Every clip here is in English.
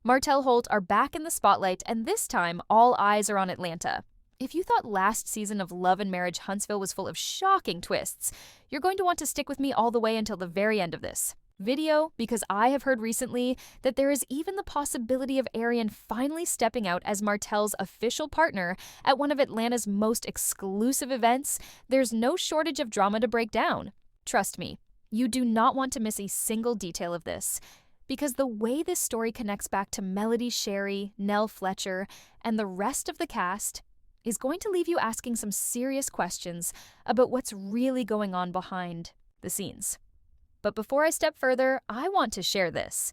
Martell Holt are back in the spotlight, and this time, all eyes are on Atlanta. If you thought last season of Love and Marriage Huntsville was full of shocking twists, you're going to want to stick with me all the way until the very end of this video, because I have heard recently that there is even the possibility of Arionne finally stepping out as Martell's official partner at one of Atlanta's most exclusive events. There's no shortage of drama to break down. Trust me, you do not want to miss a single detail of this, because the way this story connects back to Melody Sherry, Nell Fletcher, and the rest of the cast is going to leave you asking some serious questions about what's really going on behind the scenes. But before I step further, I want to share this.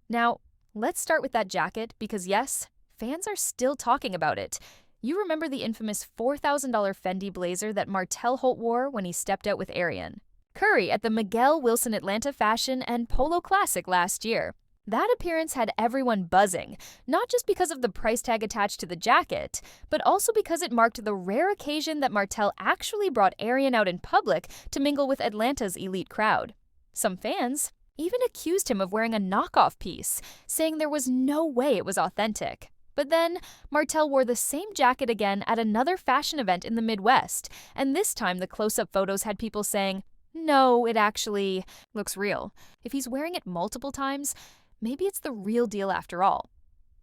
Now, let's start with that jacket, because yes, fans are still talking about it. You remember the infamous $4,000 Fendi blazer that Martell Holt wore when he stepped out with Arionne Curry at the Miguel Wilson Atlanta Fashion and Polo Classic last year. That appearance had everyone buzzing, not just because of the price tag attached to the jacket, but also because it marked the rare occasion that Martell actually brought Arionne out in public to mingle with Atlanta's elite crowd. Some fans even accused him of wearing a knockoff piece, saying there was no way it was authentic. But then, Martell wore the same jacket again at another fashion event in the Midwest, and this time the close-up photos had people saying, "No, it actually looks real." If he's wearing it multiple times, maybe it's the real deal after all.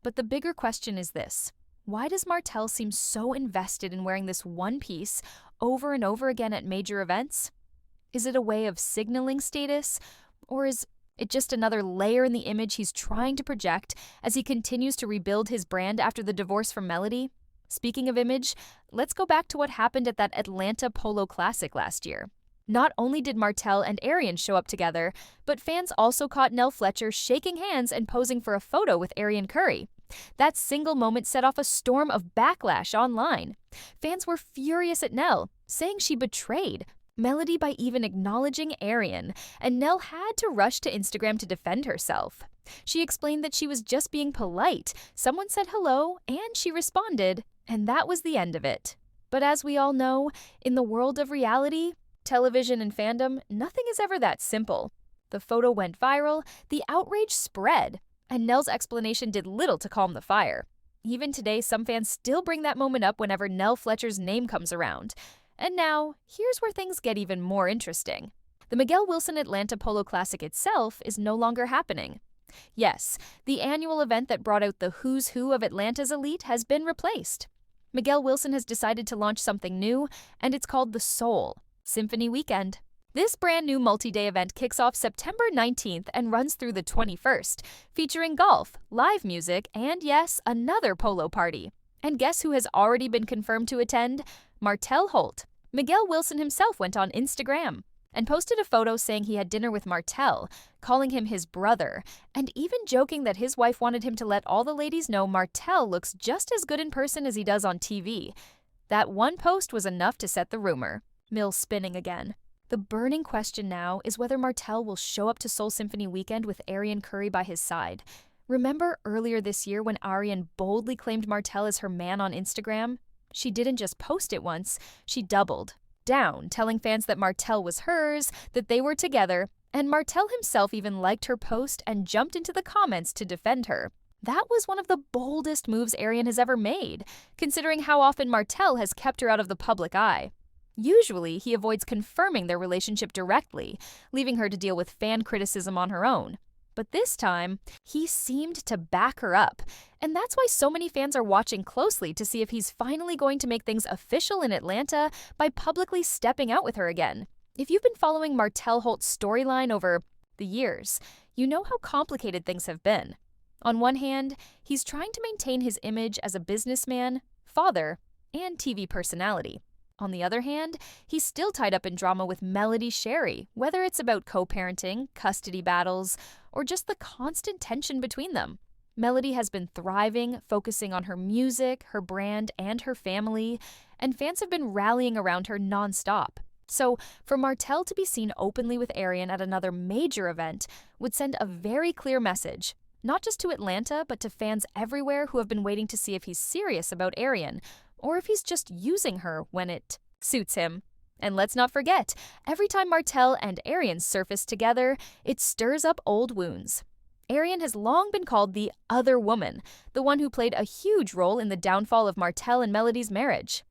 But the bigger question is this: why does Martell seem so invested in wearing this one piece over and over again at major events? Is it a way of signaling status, or is it just another layer in the image he's trying to project as he continues to rebuild his brand after the divorce from Melody? Speaking of image, let's go back to what happened at that Atlanta Polo Classic last year. Not only did Martell and Arionne show up together, but fans also caught Nell Fletcher shaking hands and posing for a photo with Arionne Curry. That single moment set off a storm of backlash online. Fans were furious at Nell, saying she betrayed Melody by even acknowledging Arionne, and Nell had to rush to Instagram to defend herself. She explained that she was just being polite. Someone said hello, and she responded, and that was the end of it. But as we all know, in the world of reality, television and fandom, nothing is ever that simple. The photo went viral, the outrage spread, and Nell's explanation did little to calm the fire. Even today, some fans still bring that moment up whenever Nell Fletcher's name comes around. And now, here's where things get even more interesting. The Miguel Wilson Atlanta Polo Classic itself is no longer happening. Yes, the annual event that brought out the who's who of Atlanta's elite has been replaced. Miguel Wilson has decided to launch something new, and it's called the Soul Symphony Weekend. This brand new multi-day event kicks off September 19th and runs through the 21st, featuring golf, live music, and yes, another polo party. And guess who has already been confirmed to attend? Martell Holt. Miguel Wilson himself went on Instagram and posted a photo saying he had dinner with Martell, calling him his brother, and even joking that his wife wanted him to let all the ladies know Martell looks just as good in person as he does on TV. That one post was enough to set the rumor mill spinning again. The burning question now is whether Martell will show up to Soul Symphony Weekend with Arionne Curry by his side. Remember earlier this year when Arionne boldly claimed Martell as her man on Instagram? She didn't just post it once, she doubled down, telling fans that Martell was hers, that they were together, and Martell himself even liked her post and jumped into the comments to defend her. That was one of the boldest moves Arionne has ever made, considering how often Martell has kept her out of the public eye. Usually, he avoids confirming their relationship directly, leaving her to deal with fan criticism on her own. But this time, he seemed to back her up, and that's why so many fans are watching closely to see if he's finally going to make things official in Atlanta by publicly stepping out with her again. If you've been following Martell Holt's storyline over the years, you know how complicated things have been. On one hand, he's trying to maintain his image as a businessman, father, and TV personality. On the other hand, he's still tied up in drama with Melody Sherry, whether it's about co-parenting, custody battles, or just the constant tension between them. Melody has been thriving, focusing on her music, her brand, and her family, and fans have been rallying around her nonstop. So, for Martell to be seen openly with Arionne at another major event would send a very clear message, not just to Atlanta, but to fans everywhere who have been waiting to see if he's serious about Arionne, or if he's just using her when it suits him. And let's not forget, every time Martell and Arionne surface together, it stirs up old wounds. Arionne has long been called the other woman, the one who played a huge role in the downfall of Martell and Melody's marriage.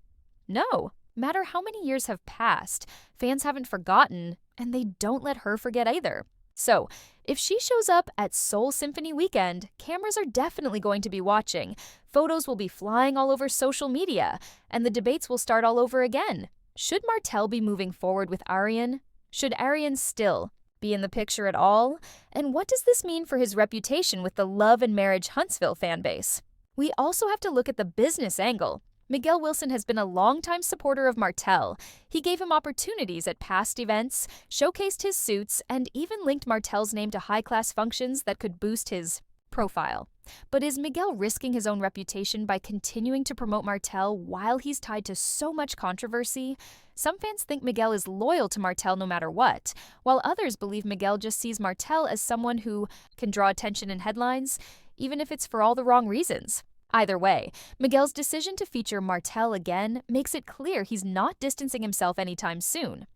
No matter how many years have passed, fans haven't forgotten, and they don't let her forget either. So, if she shows up at Soul Symphony weekend, cameras are definitely going to be watching, photos will be flying all over social media, and the debates will start all over again. Should Martell be moving forward with Arionne? Should Arionne still be in the picture at all? And what does this mean for his reputation with the Love and Marriage Huntsville fanbase? We also have to look at the business angle. Miguel Wilson has been a longtime supporter of Martell. He gave him opportunities at past events, showcased his suits, and even linked Martell's name to high-class functions that could boost his profile. But is Miguel risking his own reputation by continuing to promote Martell while he's tied to so much controversy? Some fans think Miguel is loyal to Martell no matter what, while others believe Miguel just sees Martell as someone who can draw attention in headlines, even if it's for all the wrong reasons. Either way, Miguel's decision to feature Martell again makes it clear he's not distancing himself anytime soon.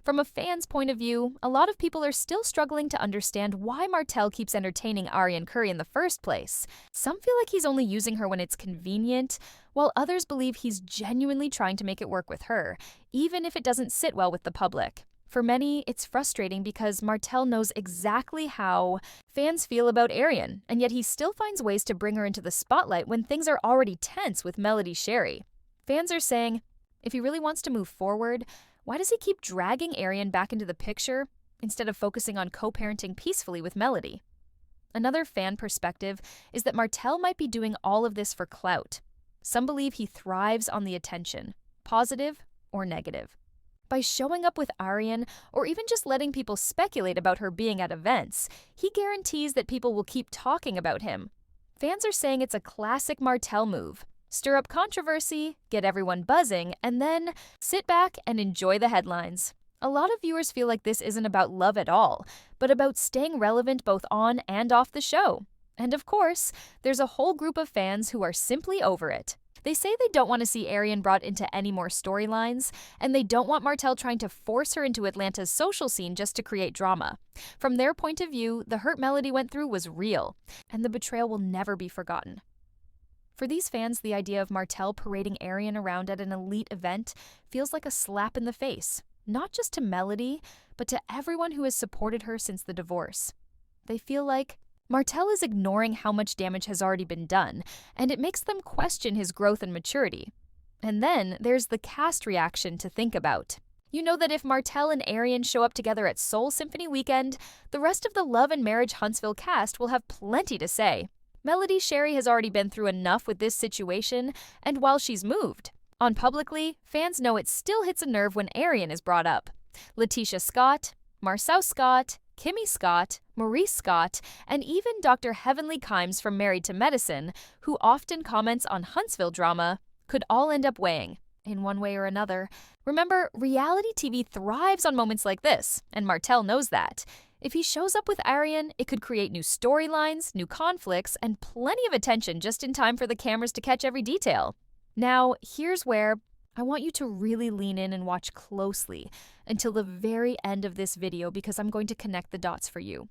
From a fan's point of view, a lot of people are still struggling to understand why Martell keeps entertaining Arionne Curry in the first place. Some feel like he's only using her when it's convenient, while others believe he's genuinely trying to make it work with her, even if it doesn't sit well with the public. For many, it's frustrating because Martell knows exactly how fans feel about Arionne, and yet he still finds ways to bring her into the spotlight when things are already tense with Melody Sherry. Fans are saying, if he really wants to move forward, why does he keep dragging Arionne back into the picture instead of focusing on co-parenting peacefully with Melody? Another fan perspective is that Martell might be doing all of this for clout. Some believe he thrives on the attention, positive or negative. By showing up with Arionne, or even just letting people speculate about her being at events, he guarantees that people will keep talking about him. Fans are saying it's a classic Martell move. Stir up controversy, get everyone buzzing, and then sit back and enjoy the headlines. A lot of viewers feel like this isn't about love at all, but about staying relevant both on and off the show. And of course, there's a whole group of fans who are simply over it. They say they don't want to see Arionne brought into any more storylines, and they don't want Martell trying to force her into Atlanta's social scene just to create drama. From their point of view, the hurt Melody went through was real, and the betrayal will never be forgotten. For these fans, the idea of Martell parading Arionne around at an elite event feels like a slap in the face, not just to Melody, but to everyone who has supported her since the divorce. They feel like Martell is ignoring how much damage has already been done, and it makes them question his growth and maturity. And then there's the cast reaction to think about. You know that if Martell and Arionne show up together at Soul Symphony weekend, the rest of the Love and Marriage Huntsville cast will have plenty to say. Melody Sherry has already been through enough with this situation, and while she's moved on publicly, fans know it still hits a nerve when Arionne is brought up. Letitia Scott, Marceau Scott, Kimmy Scott, Maurice Scott, and even Dr. Heavenly Kimes from Married to Medicine, who often comments on Huntsville drama, could all end up weighing, in one way or another. Remember, reality TV thrives on moments like this, and Martell knows that. If he shows up with Arionne, it could create new storylines, new conflicts, and plenty of attention just in time for the cameras to catch every detail. Now, here's where I want you to really lean in and watch closely until the very end of this video because I'm going to connect the dots for you.